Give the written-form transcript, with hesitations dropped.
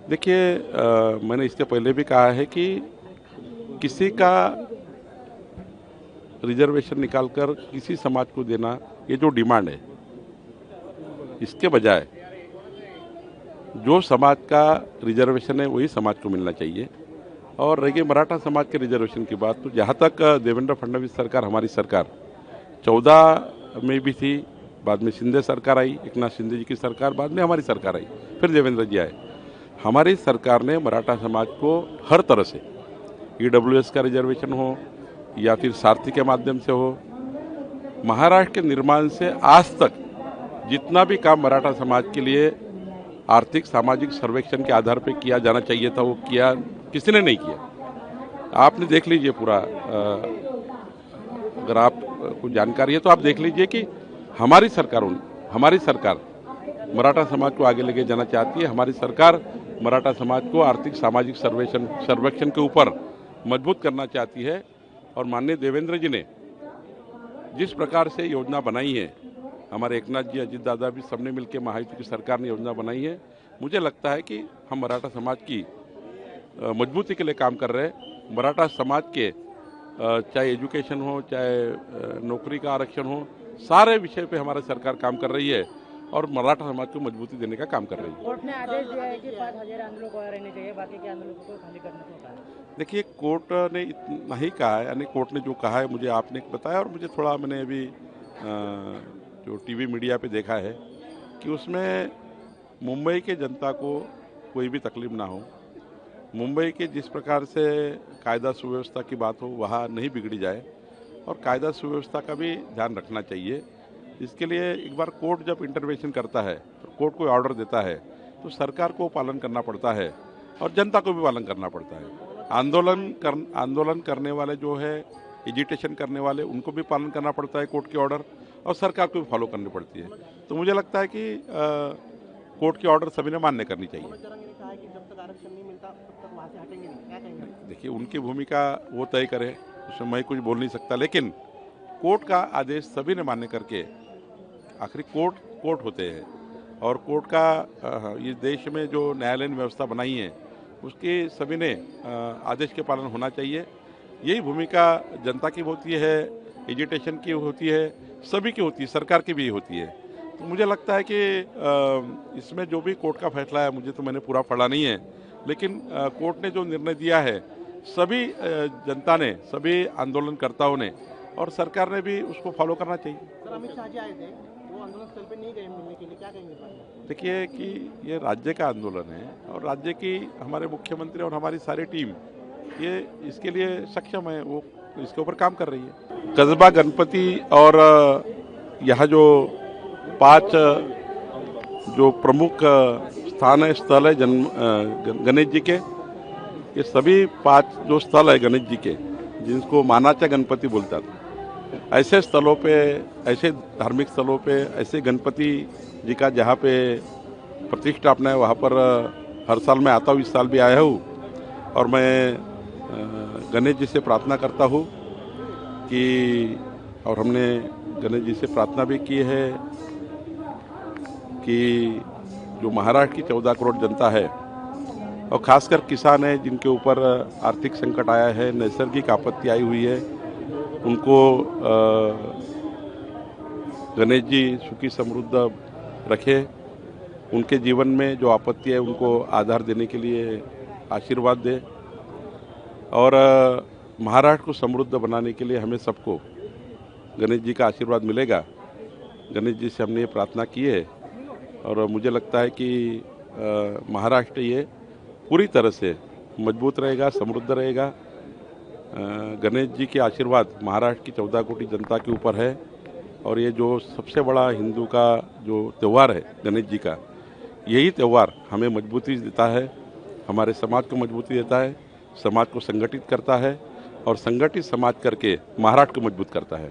देखिए, मैंने इससे पहले भी कहा है कि किसी का रिजर्वेशन निकालकर किसी समाज को देना, ये जो डिमांड है, इसके बजाय जो समाज का रिजर्वेशन है वही समाज को मिलना चाहिए। और रही मराठा समाज के रिजर्वेशन की बात, तो जहाँ तक देवेंद्र फडणवीस सरकार, हमारी सरकार 14 में भी थी, बाद में शिंदे सरकार आई, एकनाथ शिंदे जी की सरकार, बाद में हमारी सरकार आई, फिर देवेंद्र जी आए। हमारी सरकार ने मराठा समाज को हर तरह से, EWS का रिजर्वेशन हो या फिर सारथी के माध्यम से हो, महाराष्ट्र के निर्माण से आज तक जितना भी काम मराठा समाज के लिए आर्थिक सामाजिक सर्वेक्षण के आधार पर किया जाना चाहिए था, वो किया किसी ने नहीं किया। आपने देख लीजिए पूरा, अगर आप को जानकारी है तो आप देख लीजिए कि हमारी सरकार मराठा समाज को आगे लेके जाना चाहती है। हमारी सरकार मराठा समाज को आर्थिक सामाजिक सर्वेक्षण के ऊपर मजबूत करना चाहती है। और माननीय देवेंद्र जी ने जिस प्रकार से योजना बनाई है, हमारे एकनाथ जी, अजीत दादा भी सबने मिलकर महायुति की सरकार ने योजना बनाई है। मुझे लगता है कि हम मराठा समाज की मजबूती के लिए काम कर रहे हैं। मराठा समाज के चाहे एजुकेशन हो, चाहे नौकरी का आरक्षण हो, सारे विषय पे हमारी सरकार काम कर रही है और मराठा समाज को मजबूती देने का काम कर रही है। कोर्ट ने आदेश दिया है कि 5000 आंदोलक और रहने चाहिए, बाकी के आंदोलकों को खाली करने को कहा है। देखिए, कोर्ट ने इतना ही कहा है, यानी कोर्ट ने जो कहा है मुझे आपने बताया, और मुझे थोड़ा मैंने अभी जो टीवी मीडिया पे देखा है कि उसमें मुंबई के जनता को कोई भी तकलीफ ना हो, मुंबई के जिस प्रकार से कायदा सुव्यवस्था की बात हो वहाँ नहीं बिगड़ी जाए, और कायदा सुव्यवस्था का भी ध्यान रखना चाहिए। इसके लिए एक बार कोर्ट जब इंटरवेंशन करता है, तो कोर्ट कोई ऑर्डर देता है तो सरकार को पालन करना पड़ता है और जनता को भी पालन करना पड़ता है। आंदोलन करने वाले जो है, एजिटेशन करने वाले, उनको भी पालन करना पड़ता है कोर्ट के ऑर्डर, और सरकार को भी फॉलो करनी पड़ती है। तो मुझे लगता है कि कोर्ट के ऑर्डर सभी ने मान्य करनी चाहिए। देखिए, उनकी भूमिका वो तय करे, उसमें मैं कुछ बोल नहीं सकता, लेकिन कोर्ट का आदेश सभी ने मान्य करके, आखिरी कोर्ट होते हैं, और कोर्ट का ये देश में जो न्यायालयीन व्यवस्था बनाई है उसके सभी ने आदेश के पालन होना चाहिए। यही भूमिका जनता की होती है, एजिटेशन की होती है, सभी की होती है, सरकार की भी होती है। तो मुझे लगता है कि इसमें जो भी कोर्ट का फैसला है, मुझे तो मैंने पूरा पढ़ा नहीं है, लेकिन कोर्ट ने जो निर्णय दिया है, सभी जनता ने, सभी आंदोलनकर्ताओं ने और सरकार ने भी उसको फॉलो करना चाहिए। सर, अमित शाह जी आए थे, वो आंदोलन स्थल पे नहीं गए मिलने के लिए, क्या कहेंगे? देखिए कि ये राज्य का आंदोलन है और राज्य की हमारे मुख्यमंत्री और हमारी सारी टीम ये इसके लिए सक्षम है, वो इसके ऊपर काम कर रही है। कस्बा गणपति और यहाँ जो 5 जो प्रमुख स्थान है, स्थल है गणेश जी के, ये सभी 5 जो स्थल है गणेश जी के, जिनको मानाचा गणपति बोलता था, ऐसे स्थलों पे, ऐसे धार्मिक स्थलों पे, ऐसे गणपति जी का जहाँ पे प्रतिष्ठापना है, वहाँ पर हर साल मैं आता हूँ, इस साल भी आया हूँ। और मैं गणेश जी से प्रार्थना करता हूँ कि, और हमने गणेश जी से प्रार्थना भी की है कि जो महाराष्ट्र की 14 करोड़ जनता है, और खासकर किसान है जिनके ऊपर आर्थिक संकट आया है, नैसर्गिक आपत्ति आई हुई है, उनको गणेश जी सुखी समृद्ध रखे, उनके जीवन में जो आपत्ति है उनको आधार देने के लिए आशीर्वाद दे, और महाराष्ट्र को समृद्ध बनाने के लिए हमें सबको गणेश जी का आशीर्वाद मिलेगा। गणेश जी से हमने ये प्रार्थना की है, और मुझे लगता है कि महाराष्ट्र ये पूरी तरह से मजबूत रहेगा, समृद्ध रहेगा। गणेश जी के आशीर्वाद महाराष्ट्र की 14 कोटि जनता के ऊपर है, और ये जो सबसे बड़ा हिंदू का जो त्यौहार है गणेश जी का, यही त्यौहार हमें मजबूती देता है, हमारे समाज को मजबूती देता है, समाज को संगठित करता है, और संगठित समाज करके महाराष्ट्र को मजबूत करता है।